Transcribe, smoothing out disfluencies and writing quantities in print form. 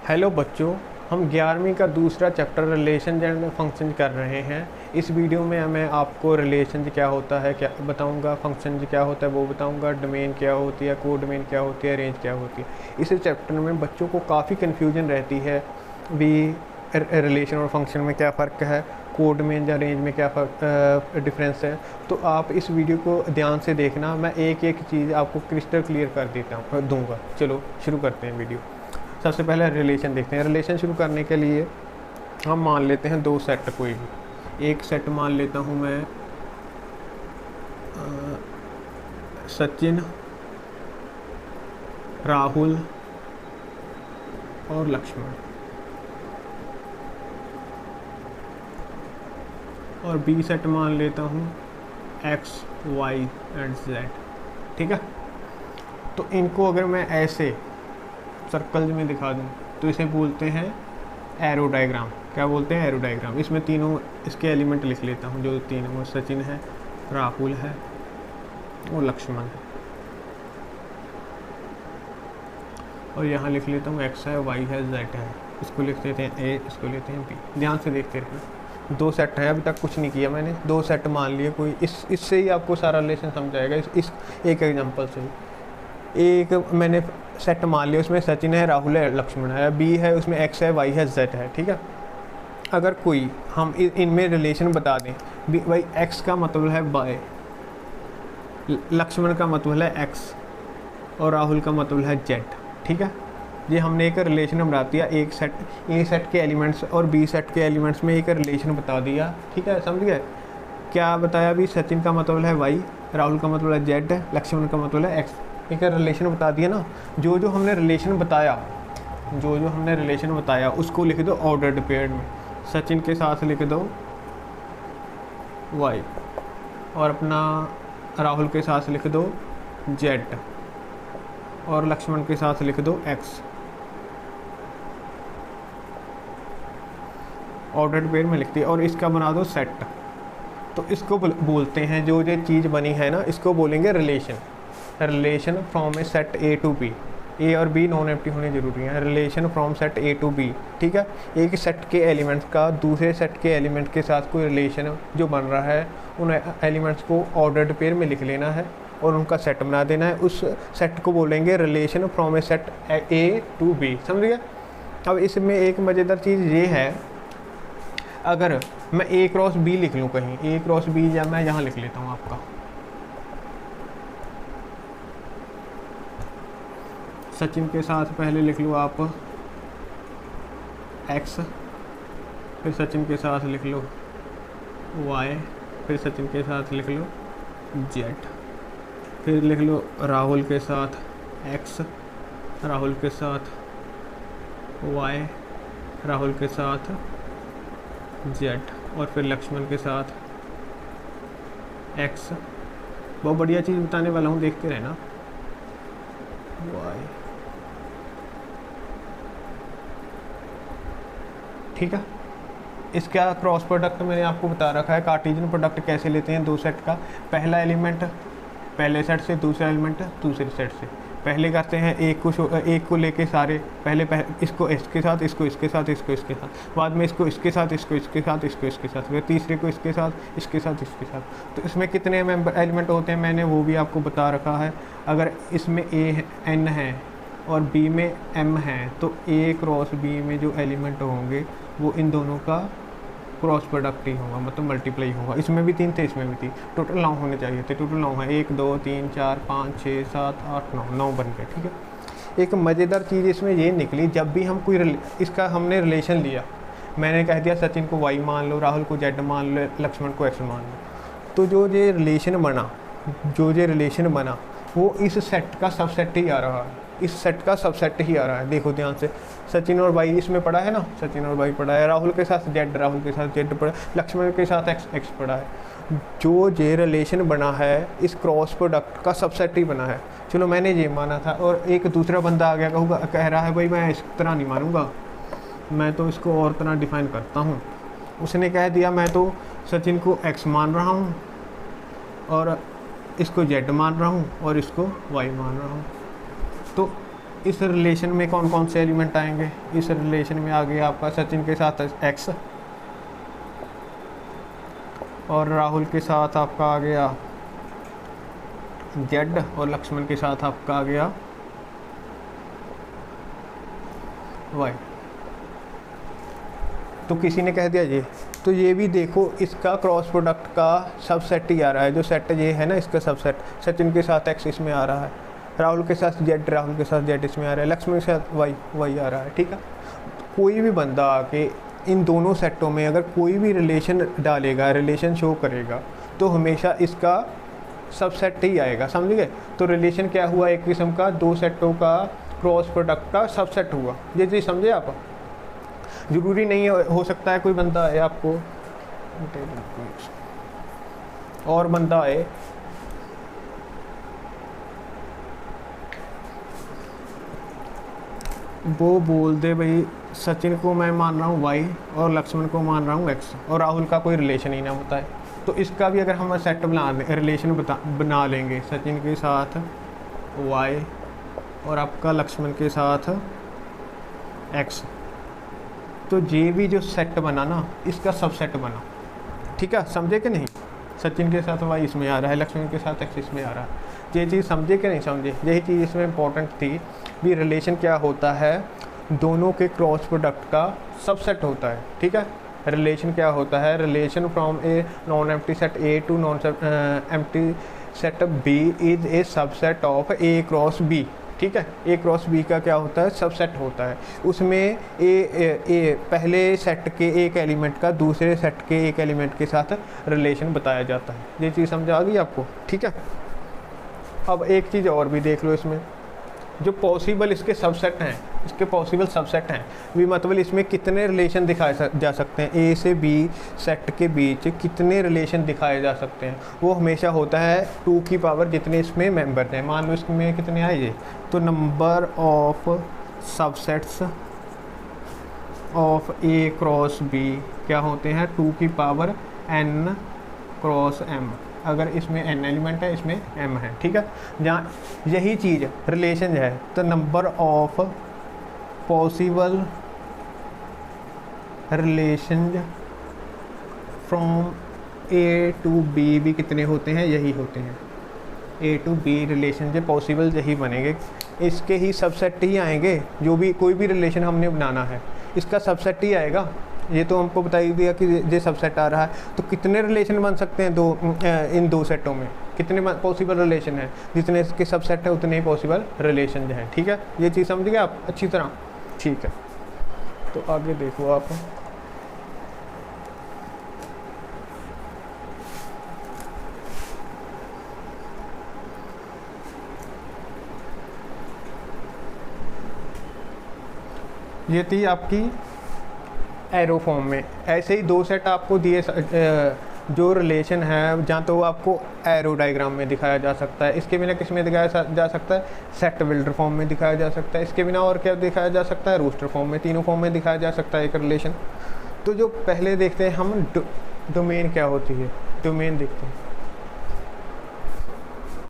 Hello बच्चों, हम 11वीं का दूसरा चैप्टर रिलेशन एंड फंक्शन कर रहे हैं। इस वीडियो में मैं आपको रिलेशन क्या होता है क्या बताऊंगा, फंक्शन क्या होता है वो बताऊंगा, डोमेन क्या होती है, को डोमेन क्या होती है, रेंज क्या होती है। इस चैप्टर में बच्चों को काफ़ी कन्फ्यूजन रहती है भी रिलेशन और फंक्शन में क्या फ़र्क है, कोड में या रेंज में क्या डिफरेंस है। तो आप इस वीडियो को ध्यान से देखना, मैं एक एक चीज़ आपको क्रिस्टल क्लियर कर देता दूंगा। चलो शुरू करते हैं वीडियो। सबसे पहले रिलेशन देखते हैं। रिलेशन शुरू करने के लिए हम मान लेते हैं दो सेट, कोई भी एक सेट मान लेता हूँ मैं, सचिन, राहुल और लक्ष्मण, और बी सेट मान लेता हूँ एक्स, वाई एंड जेड। ठीक है, तो इनको अगर मैं ऐसे सर्कल में दिखा दूँ तो इसे बोलते हैं एरो डायग्राम। क्या बोलते हैं? Arrow diagram. इसमें तीनों इसके एलिमेंट लिख लेता हूँ, जो तीनों, वो सचिन है, राहुल है और लक्ष्मण है। और यहाँ लिख लेता हूँ एक्स है, वाई है, जेड है। इसको लिख देते हैं ए, इसको लेते हैं बी। ध्यान से देखते रहना। दो सेट हैं, अभी तक कुछ नहीं किया मैंने, दो सेट मान लिए कोई। इससे ही आपको सारा रिलेशन समझ आएगा। इस एक एग्जांपल से ही एक मैंने सेट मान लिया, उसमें सचिन है, राहुल है, लक्ष्मण है। बी है, उसमें एक्स है, वाई है, जेड है। ठीक है, अगर कोई हम इनमें रिलेशन बता दें, भाई एक्स का मतलब है वाई, लक्ष्मण का मतलब है एक्स और राहुल का मतलब है जेड। ठीक है, ये हमने एक रिलेशन बना दिया। एक सेट, ए सेट के एलिमेंट्स और बी सेट के एलिमेंट्स में एक रिलेशन बता दिया। ठीक है, समझ गए? क्या बताया अभी? सचिन का मतलब है वाई, राहुल का मतलब है जेड, लक्ष्मण का मतलब है एक्स। एक रिलेशन बता दिया ना। जो जो हमने रिलेशन बताया उसको लिख दो ऑर्डर्ड पेयर में। सचिन के साथ लिख दो वाई और अपना राहुल के साथ लिख दो जेड और लक्ष्मण के साथ लिख दो एक्स। ऑर्डर्ड पेयर में लिख दिया और इसका बना दो सेट। तो इसको बोलते हैं, जो ये चीज़ बनी है ना, इसको बोलेंगे relation from A set A to B. A और बी नॉन एम्प्टी होने जरूरी है। Relation from set A to B. ठीक है, एक सेट के एलिमेंट्स का दूसरे सेट के एलिमेंट के साथ कोई रिलेशन जो बन रहा है, उन एलिमेंट्स को ऑर्डर्ड पेयर में लिख लेना है और उनका सेट बना देना है। उस सेट को बोलेंगे relation from A set A to B. समझ गया? अब इसमें एक मज़ेदार चीज़ ये है, अगर मैं ए क्रॉस बी लिख लूँ कहीं, ए क्रॉस बी, या मैं यहाँ लिख लेता हूँ आपका सचिन के साथ पहले लिख लो आप एक्स, फिर सचिन के साथ लिख लो वाई, फिर सचिन के साथ लिख लो जेड, फिर लिख लो राहुल के साथ एक्स, राहुल के साथ वाई, राहुल के साथ जेड, और फिर लक्ष्मण के साथ एक्स। बहुत बढ़िया चीज़ बताने वाला हूँ, देखते रहना। वाई, ठीक है। इसका क्रॉस प्रोडक्ट मैंने आपको बता रखा है। कार्टेशियन प्रोडक्ट कैसे लेते हैं दो सेट का? पहला एलिमेंट पहले सेट से, दूसरा एलिमेंट दूसरे सेट से। पहले करते हैं एक को लेके सारे, पहले इसको इसके साथ, इसको इसके साथ, इसको इसके साथ, बाद में इसको इसके साथ, इसको इसके साथ, इसको इसके साथ, फिर तीसरे को इसके साथ, इसके साथ, इसके साथ। तो इसमें कितने एलिमेंट होते हैं मैंने वो भी आपको बता रखा है। अगर इसमें ए एन है और बी में एम है, तो ए क्रॉस बी में जो एलिमेंट होंगे वो इन दोनों का क्रॉस प्रोडक्ट ही होगा, मतलब मल्टीप्लाई होगा। इसमें भी 3 थे, इसमें भी 3, टोटल 9 होने चाहिए थे। टोटल 9 है, 1 2 3 4 5 6 7 8 9 बन गए। ठीक है, एक मज़ेदार चीज़ इसमें ये निकली, जब भी हम कोई इसका हमने रिलेशन लिया, मैंने कह दिया सचिन को वाई मान लो, राहुल को जेड मान लो, लक्ष्मण को एक्स मान लो, तो जो ये रिलेशन बना वो इस सेट का सबसेट ही आ रहा है, इस सेट का सबसेट ही आ रहा है। देखो ध्यान से, सचिन और वाई इसमें पड़ा है ना, सचिन और वाई पड़ा है, राहुल के साथ जेड, राहुल के साथ जेड पड़ा है, लक्ष्मण के साथ एक्स, एक्स पड़ा है। जो ये रिलेशन बना है इस क्रॉस प्रोडक्ट का सबसेट ही बना है। चलो मैंने ये माना था, और एक दूसरा बंदा आ गया कह रहा है भाई मैं इस तरह नहीं मानूंगा, मैं तो इसको और तरह डिफाइन करता हूँ। उसने कह दिया मैं तो सचिन को एक्स मान रहा हूँ और इसको जेड मान रहा हूँ और इसको वाई मान रहा हूँ। तो इस रिलेशन में कौन कौन से एलिमेंट आएंगे? इस रिलेशन में आ गया आपका सचिन के साथ x, और राहुल के साथ आपका आ गया z, और लक्ष्मण के साथ आपका आ गया y। तो किसी ने कह दिया ये, तो ये भी देखो इसका क्रॉस प्रोडक्ट का सबसेट ही आ रहा है। जो सेट ये है ना, इसका सबसेट सचिन के साथ x इसमें आ रहा है, राहुल के साथ z, राहुल के साथ z इसमें आ रहा है, लक्ष्मण के साथ y आ रहा है। ठीक है, कोई भी बंदा आके इन दोनों सेटों में अगर कोई भी रिलेशन डालेगा, रिलेशन शो करेगा, तो हमेशा इसका सबसेट ही आएगा। समझ गए? तो रिलेशन क्या हुआ? एक किस्म का दो सेटों का क्रॉस प्रोडक्ट का सबसेट हुआ। ये चीज़ समझे आप? ज़रूरी नहीं हो सकता है कोई बंदा आए आपको, और बंदा आए वो बोल दे भाई सचिन को मैं मान रहा हूँ y और लक्ष्मण को मान रहा हूँ x, और राहुल का कोई रिलेशन ही ना होता है, तो इसका भी अगर हम सेट रिलेशन बना लेंगे सचिन के साथ y और आपका लक्ष्मण के साथ x, तो ये भी जो सेट बना ना, इसका सबसेट बना। ठीक है, समझे कि नहीं? सचिन के साथ y इसमें आ रहा है, लक्ष्मण के साथ x इसमें आ रहा है। ये चीज़ समझे कि नहीं समझे? यही चीज़ इसमें इंपॉर्टेंट थी भी। रिलेशन क्या होता है? दोनों के क्रॉस प्रोडक्ट का सबसेट होता है। ठीक है, रिलेशन क्या होता है? Relation from A non empty set A to non empty set B is a subset of A cross B. ठीक है, ए क्रॉस बी का क्या होता है? सबसेट होता है। उसमें ए पहले सेट के एक एलिमेंट का दूसरे सेट के एक एलिमेंट के साथ रिलेशन बताया जाता है। ये चीज़ समझ आ गई आपको? ठीक है, अब एक चीज़ और भी देख लो, इसमें जो पॉसिबल इसके सबसेट हैं, इसके पॉसिबल सबसेट हैं भी, मतलब इसमें कितने रिलेशन दिखाए जा सकते हैं, ए से बी सेट के बीच कितने रिलेशन दिखाए जा सकते हैं, वो हमेशा होता है 2 की पावर जितने इसमें मेंबर हैं। मान लो इसमें कितने आए ये, तो number of subsets of A cross B क्या होते हैं? 2 की पावर n क्रॉस m। अगर इसमें n एलिमेंट है, इसमें m है। ठीक है, जहाँ यही चीज़ रिलेशन है, तो number of possible relation from A to B भी कितने होते हैं? यही होते हैं। ए टू बी रिलेशन जो पॉसिबल यही बनेंगे, इसके ही सबसेट ही आएंगे। जो भी कोई भी रिलेशन हमने बनाना है, इसका सबसेट ही आएगा। ये तो हमको बता ही दिया कि ये सबसेट आ रहा है, तो कितने रिलेशन बन सकते हैं इन दो सेटों में? कितने पॉसिबल रिलेशन है? जितने इसके सबसेट है उतने ही पॉसिबल रिलेशन हैं। ठीक है, ये चीज़ समझ गए आप अच्छी तरह? ठीक है, तो आगे देखो आप। ये थी आपकी एरो फॉर्म में। ऐसे ही दो सेट आपको दिए जो रिलेशन है, जहाँ तो आपको एरो डायग्राम में दिखाया जा सकता है। इसके बिना किस में दिखाया जा सकता है? सेट बिल्डर फॉर्म में दिखाया जा सकता है। इसके बिना और क्या दिखाया जा सकता है? रोस्टर फॉर्म में। तीनों फॉर्म में दिखाया जा सकता है एक रिलेशन। तो जो पहले देखते हैं हम डोमेन क्या होती है, डोमेन देखते हैं।